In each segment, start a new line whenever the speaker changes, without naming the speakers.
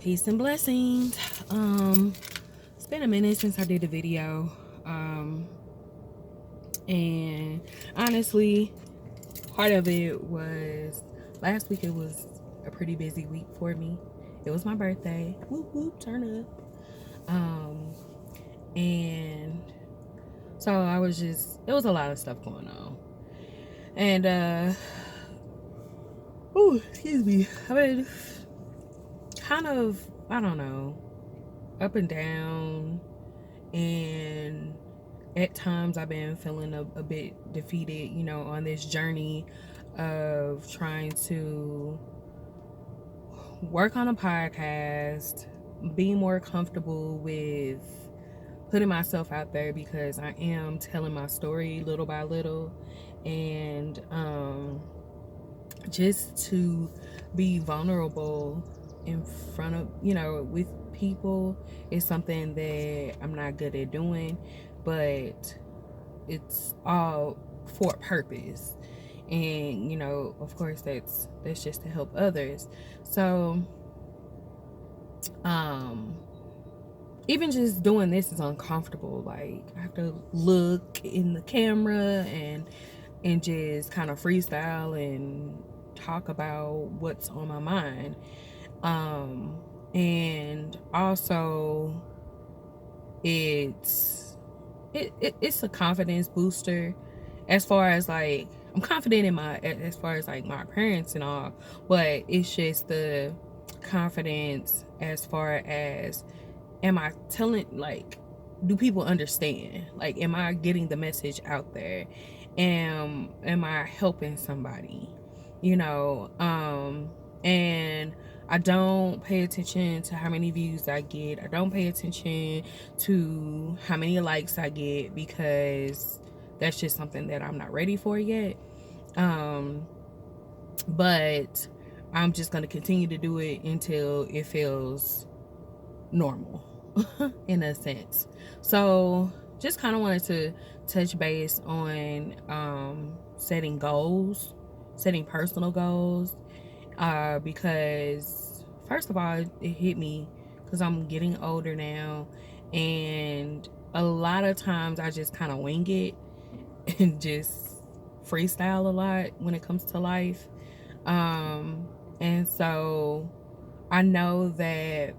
Peace and blessings. It's been a minute since I did a video. And honestly, part of it was last week. It was a pretty busy week for me. It was my birthday. Whoop whoop, turn up. And so I was just, it was a lot of stuff going on. And excuse me. I've been kind of, I don't know, up and down, and at times I've been feeling a bit defeated, on this journey of trying to work on a podcast, be more comfortable with putting myself out there, because I am telling my story little by little, and just to be vulnerable in front of, with people is something that I'm not good at doing, but it's all for a purpose. And, of course that's just to help others. So, even just doing this is uncomfortable. Like, I have to look in the camera and just kind of freestyle and talk about what's on my mind. And also it's a confidence booster, as far as like, I'm confident in as far as like my appearance and all, but it's just the confidence as far as, am I telling, like, do people understand? Like, am I getting the message out there? Am I helping somebody? And I don't pay attention to how many views I get. I don't pay attention to how many likes I get, because that's just something that I'm not ready for yet. But I'm just going to continue to do it until it feels normal in a sense. So just kind of wanted to touch base on setting personal goals, because first of all, it hit me because I'm getting older now, and a lot of times I just kind of wing it and just freestyle a lot when it comes to life. And so I know that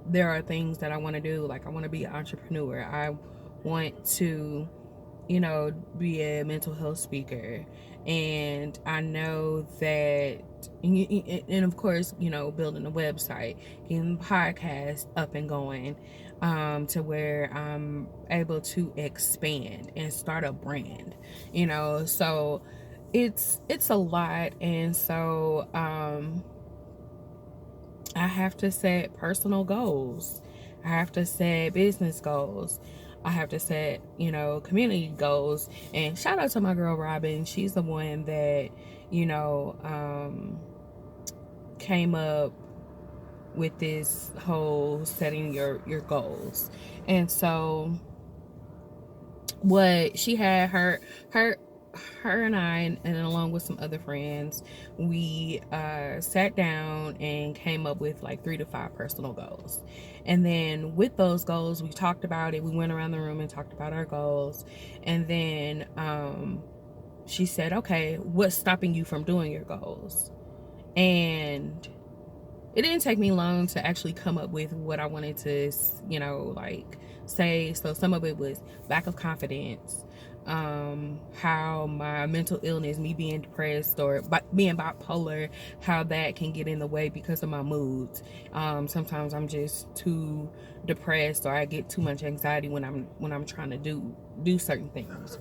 there are things that I want to do. Like, I want to be an entrepreneur. I want to, be a mental health speaker. And I know that, and of course, building a website, getting the podcast up and going, to where I'm able to expand and start a brand, so it's a lot. And so, I have to set personal goals. I have to set business goals. I have to set, community goals. And shout out to my girl Robin. She's the one that, came up with this whole setting your goals. And so what she had, her and I, and along with some other friends, we sat down and came up with like 3 to 5 personal goals. And then with those goals, we talked about it. We went around the room and talked about our goals. And then she said, okay, what's stopping you from doing your goals? And it didn't take me long to actually come up with what I wanted to, like, say. So some of it was lack of confidence, how my mental illness, me being depressed or being bipolar, how that can get in the way because of my moods. Sometimes I'm just too depressed, or I get too much anxiety when I'm trying to do certain things.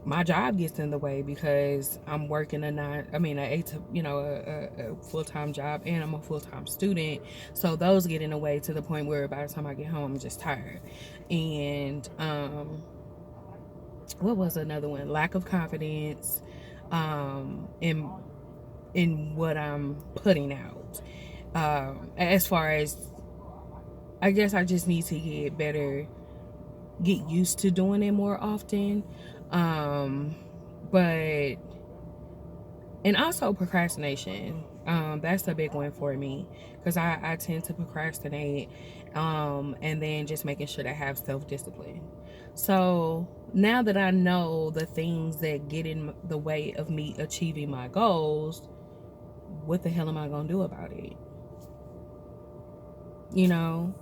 My job gets in the way because I'm working a full-time job, and I'm a full-time student. So those get in the way to the point where by the time I get home, I'm just tired. And what was another one? Lack of confidence in what I'm putting out. As far as, I guess I just need to get used to doing it more often. But, and also procrastination. That's a big one for me because I tend to procrastinate, and then just making sure that I have self-discipline. So now that I know the things that get in the way of me achieving my goals, what the hell am I gonna do about it? You know,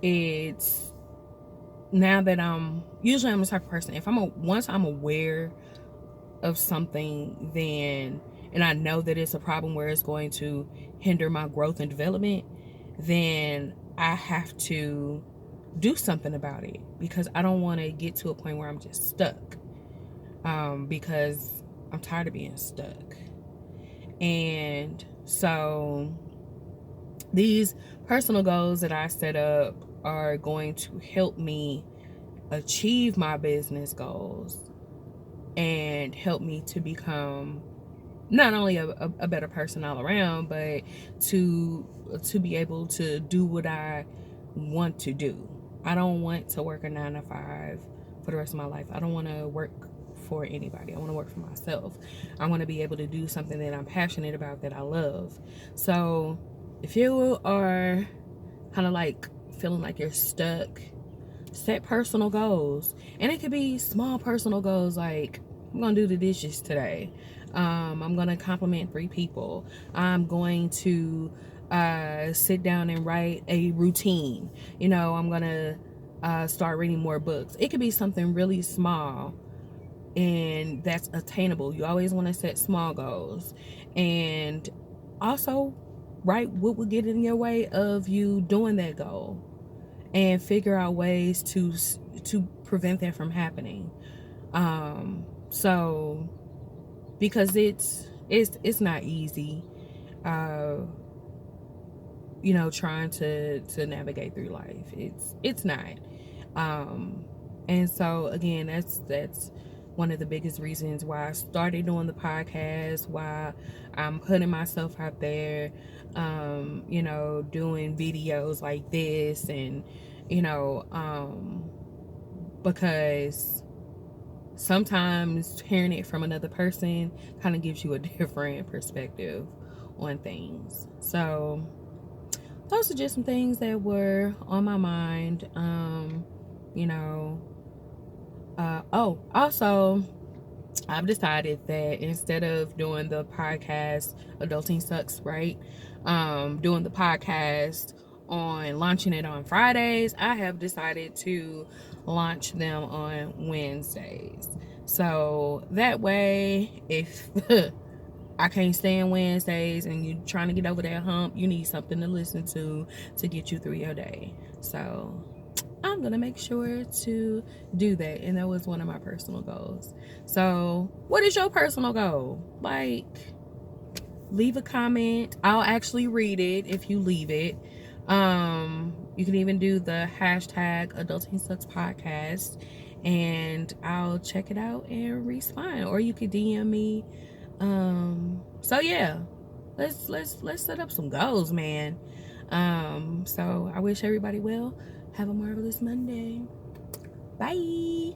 it's now that I'm the type of person, if once I'm aware of something, then, and I know that it's a problem where it's going to hinder my growth and development, then I have to do something about it, because I don't want to get to a point where I'm just stuck, because I'm tired of being stuck. And so these personal goals that I set up are going to help me achieve my business goals and help me to become not only a better person all around, but to be able to do what I want to do. I don't want to work a 9 to 5 for the rest of my life. I don't want to work for anybody. I want to work for myself. I want to be able to do something that I'm passionate about, that I love. So if you are kind of like feeling like you're stuck, set personal goals. And it could be small personal goals, like I'm gonna do the dishes today. I'm gonna compliment 3 people. I'm going to sit down and write a routine. I'm gonna start reading more books. It could be something really small and that's attainable. You always want to set small goals, and also write what would get in your way of you doing that goal, and figure out ways to prevent that from happening. So because it's not easy, trying to navigate through life. It's not. And so again, that's one of the biggest reasons why I started doing the podcast, why I'm putting myself out there, doing videos like this, and because sometimes hearing it from another person kind of gives you a different perspective on things. So those are just some things that were on my mind. Also, I've decided that instead of doing the podcast Adulting Sucks, right? Doing the podcast on launching it on Fridays, I have decided to launch them on Wednesdays. So that way, if I can't stand Wednesdays and you're trying to get over that hump, you need something to listen to get you through your day. So I'm gonna make sure to do that, and that was one of my personal goals. So what is your personal goal? Like, leave a comment. I'll actually read it if you leave it. You can even do the hashtag Adulting Sucks podcast, and I'll check it out and respond, or you could DM me. So yeah, let's set up some goals, man. So I wish everybody well. Have a marvelous Monday. Bye.